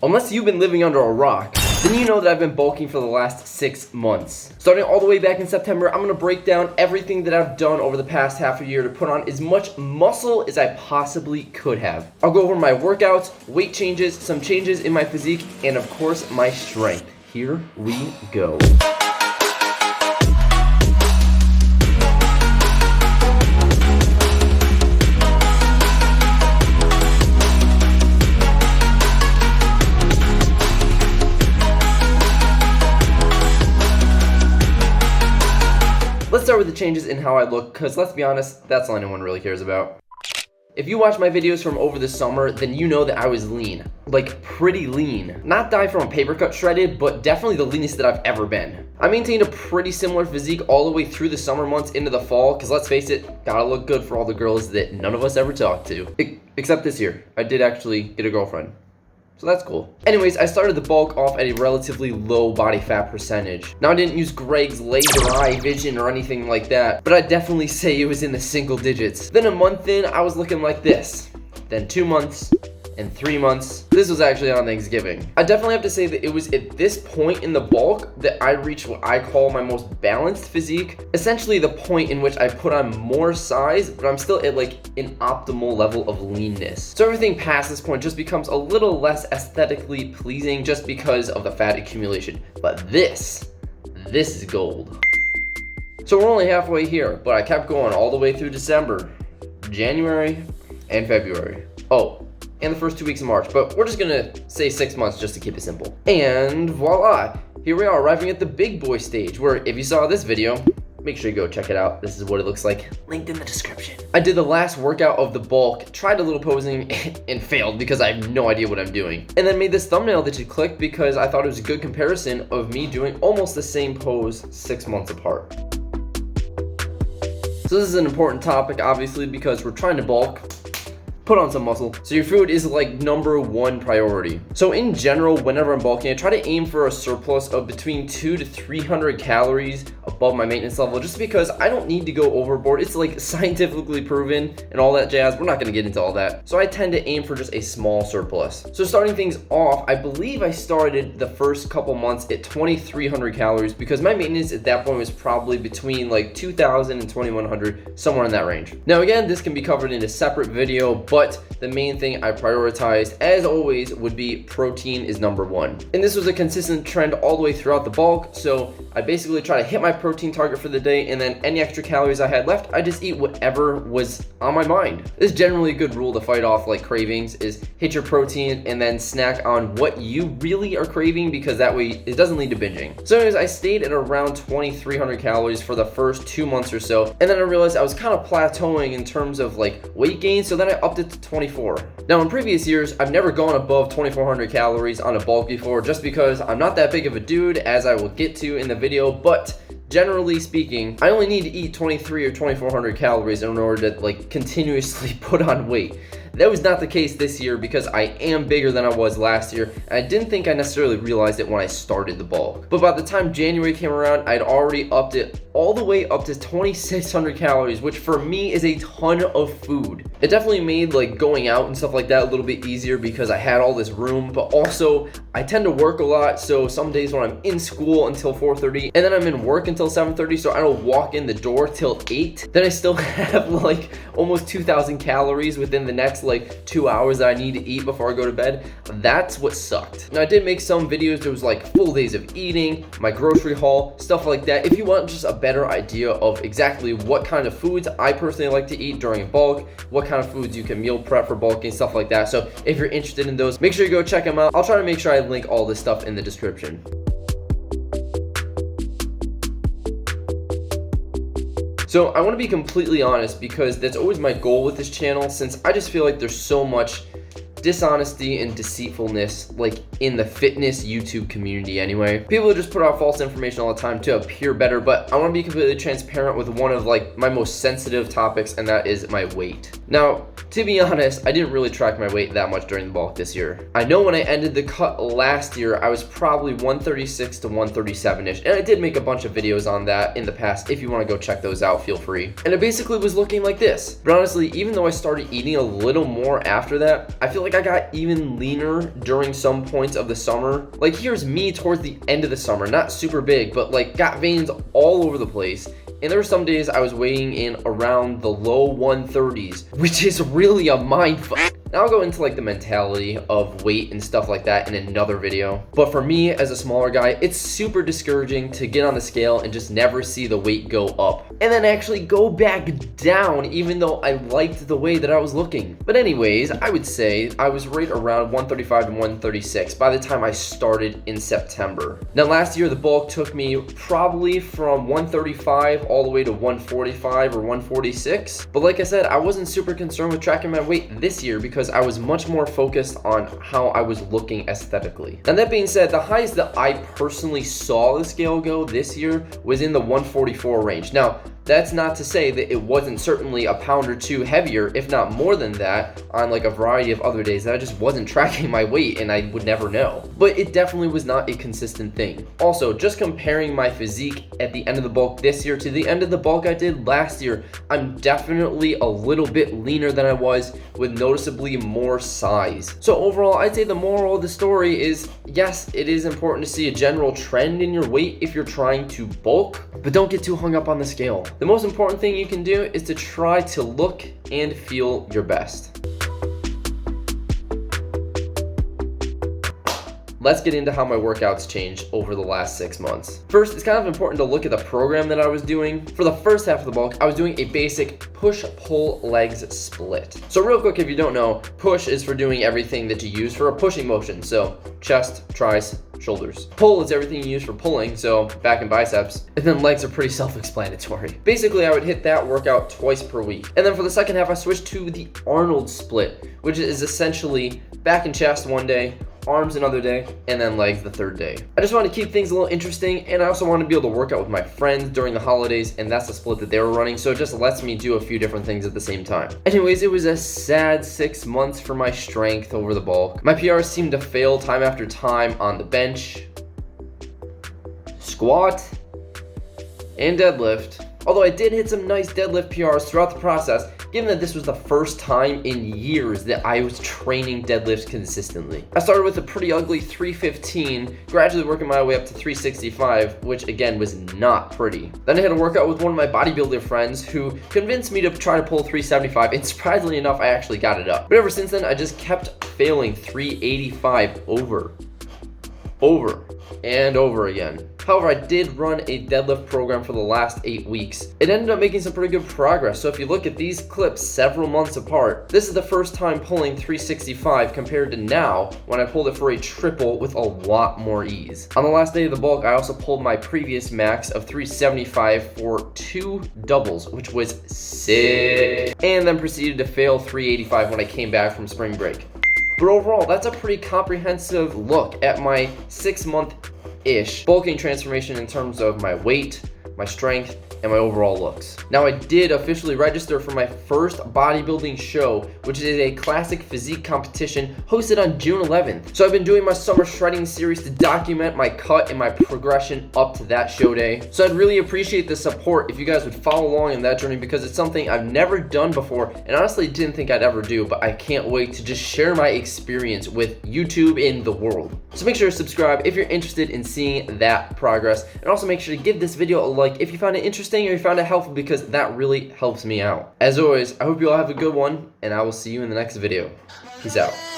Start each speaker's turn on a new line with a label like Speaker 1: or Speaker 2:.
Speaker 1: Unless you've been living under a rock, then you know that I've been bulking for the last 6 months. Starting all the way back in September, I'm gonna break down everything that I've done over the past half a year to put on as much muscle as I possibly could have. I'll go over my workouts, weight changes, some changes in my physique, and of course, my strength. Here we go. Let's start with the changes in how I look, because let's be honest, that's all anyone really cares about. If you watch my videos from over the summer, then you know that I was lean. Like, pretty lean. Not dyed from a paper cut shredded, but definitely the leanest that I've ever been. I maintained a pretty similar physique all the way through the summer months into the fall, because let's face it, gotta look good for all the girls that none of us ever talked to. Except this year. I did actually get a girlfriend. So that's cool. Anyways, I started the bulk off at a relatively low body fat percentage. Now, I didn't use Greg's laser eye vision or anything like that, but I'd definitely say it was in the single digits. Then a month in, I was looking like this. Then 2 months, and 3 months. This was actually on Thanksgiving. I definitely have to say that it was at this point in the bulk that I reached what I call my most balanced physique. Essentially the point in which I put on more size, but I'm still at like an optimal level of leanness. So everything past this point just becomes a little less aesthetically pleasing just because of the fat accumulation. But this is gold. So we're only halfway here, but I kept going all the way through December, January, and February. Oh, and the first 2 weeks of March, but we're just gonna say 6 months just to keep it simple. And voila, here we are arriving at the big boy stage, where if you saw this video, make sure you go check it out. This is what it looks like, linked in the description. I did the last workout of the bulk, tried a little posing, and failed because I have no idea what I'm doing. And then made this thumbnail that you clicked because I thought it was a good comparison of me doing almost the same pose 6 months apart. So this is an important topic, obviously, because we're trying to bulk, put on some muscle. So your food is like #1 priority. So in general, whenever I'm bulking, I try to aim for a surplus of between 200 to 300 calories above my maintenance level, just because I don't need to go overboard. It's like scientifically proven and all that jazz. We're not gonna get into all that. So I tend to aim for just a small surplus. So starting things off, I believe I started the first couple months at 2,300 calories because my maintenance at that point was probably between like 2,000 and 2,100, somewhere in that range. Now again, this can be covered in a separate video, but the main thing I prioritized, as always, would be protein is #1. And this was a consistent trend all the way throughout the bulk, so I basically try to hit my protein target for the day, and then any extra calories I had left, I just eat whatever was on my mind. This is generally a good rule to fight off like cravings, is hit your protein and then snack on what you really are craving, because that way it doesn't lead to binging. So anyways, I stayed at around 2,300 calories for the first 2 months or so, and then I realized I was kind of plateauing in terms of like weight gain, so then I upped it to 24. Now in previous years, I've never gone above 2,400 calories on a bulk before, just because I'm not that big of a dude, as I will get to in the video, but generally speaking, I only need to eat 23 or 2,400 calories in order to like continuously put on weight. That was not the case this year because I am bigger than I was last year, and I didn't think I necessarily realized it when I started the bulk. But by the time January came around, I'd already upped it all the way up to 2,600 calories, which for me is a ton of food. It definitely made like going out and stuff like that a little bit easier because I had all this room, but also I tend to work a lot, so some days when I'm in school until 4:30 and then I'm in work until 7:30, so I don't walk in the door till 8, then I still have like almost 2,000 calories within the next like 2 hours that I need to eat before I go to bed. That's what sucked. Now I did make some videos, there was like full days of eating, my grocery haul, stuff like that. If you want just a better idea of exactly what kind of foods I personally like to eat during bulk, what kind of foods you can meal prep for bulking, stuff like that. So if you're interested in those, make sure you go check them out. I'll try to make sure I link all this stuff in the description. So I want to be completely honest, because that's always my goal with this channel, since I just feel like there's so much dishonesty and deceitfulness like in the fitness YouTube community anyway. People just put out false information all the time to appear better, but I want to be completely transparent with one of like my most sensitive topics, and that is my weight. Now, to be honest, I didn't really track my weight that much during the bulk this year. I know when I ended the cut last year, I was probably 136 to 137-ish, and I did make a bunch of videos on that in the past. If you want to go check those out, feel free. And it basically was looking like this. But honestly, even though I started eating a little more after that, I feel like like I got even leaner during some points of the summer. Like here's me towards the end of the summer, not super big, but like got veins all over the place. And there were some days I was weighing in around the low 130s, which is really a mindfuck. Now I'll go into like the mentality of weight and stuff like that in another video. But for me as a smaller guy, it's super discouraging to get on the scale and just never see the weight go up. And then actually go back down even though I liked the way that I was looking. But anyways, I would say I was right around 135 to 136 by the time I started in September. Now last year the bulk took me probably from 135 all the way to 145 or 146. But like I said, I wasn't super concerned with tracking my weight this year because I was much more focused on how I was looking aesthetically. And that being said, the highest that I personally saw the scale go this year was in the 144 range. Now, that's not to say that it wasn't certainly a pound or two heavier, if not more than that, on like a variety of other days that I just wasn't tracking my weight and I would never know. But it definitely was not a consistent thing. Also, just comparing my physique at the end of the bulk this year to the end of the bulk I did last year, I'm definitely a little bit leaner than I was with noticeably more size. So overall, I'd say the moral of the story is, yes, it is important to see a general trend in your weight if you're trying to bulk, but don't get too hung up on the scale. The most important thing you can do is to try to look and feel your best. Let's get into how my workouts changed over the last 6 months. First, it's kind of important to look at the program that I was doing. For the first half of the bulk, I was doing a basic push-pull legs split. So real quick, if you don't know, push is for doing everything that you use for a pushing motion. So chest, tris, shoulders. Pull is everything you use for pulling, so back and biceps. And then legs are pretty self-explanatory. Basically, I would hit that workout twice per week. And then for the second half, I switched to the ARNOLD split, which is essentially back and chest one day, arms another day, and then legs the third day. I just want to keep things a little interesting, and I also want to be able to work out with my friends during the holidays, and that's the split that they were running, so it just lets me do a few different things at the same time. Anyways, it was a sad 6 months for my strength over the bulk. My PRs seemed to fail time after time on the bench, squat, and deadlift. Although I did hit some nice deadlift PRs throughout the process, given that this was the first time in years that I was training deadlifts consistently. I started with a pretty ugly 315, gradually working my way up to 365, which again was not pretty. Then I had a workout with one of my bodybuilder friends who convinced me to try to pull 375, and surprisingly enough, I actually got it up. But ever since then, I just kept failing 385 over and over again. However, I did run a deadlift program for the last 8 weeks. It ended up making some pretty good progress, so if you look at these clips several months apart, this is the first time pulling 365 compared to now when I pulled it for a triple with a lot more ease. On the last day of the bulk, I also pulled my previous max of 375 for 2 doubles, which was sick, and then proceeded to fail 385 when I came back from spring break. But overall, that's a pretty comprehensive look at my 6-month-ish bulking transformation in terms of my weight, my strength, and my overall looks. Now, I did officially register for my first bodybuilding show, which is a classic physique competition hosted on June 11th. So I've been doing my summer shredding series to document my cut and my progression up to that show day. So I'd really appreciate the support if you guys would follow along in that journey, because it's something I've never done before and honestly didn't think I'd ever do, but I can't wait to just share my experience with YouTube in the world. So make sure to subscribe if you're interested in seeing that progress, and also make sure to give this video a like if you found it interesting or you found it helpful, because that really helps me out. As always, I hope you all have a good one, and I will see you in the next video. Peace out.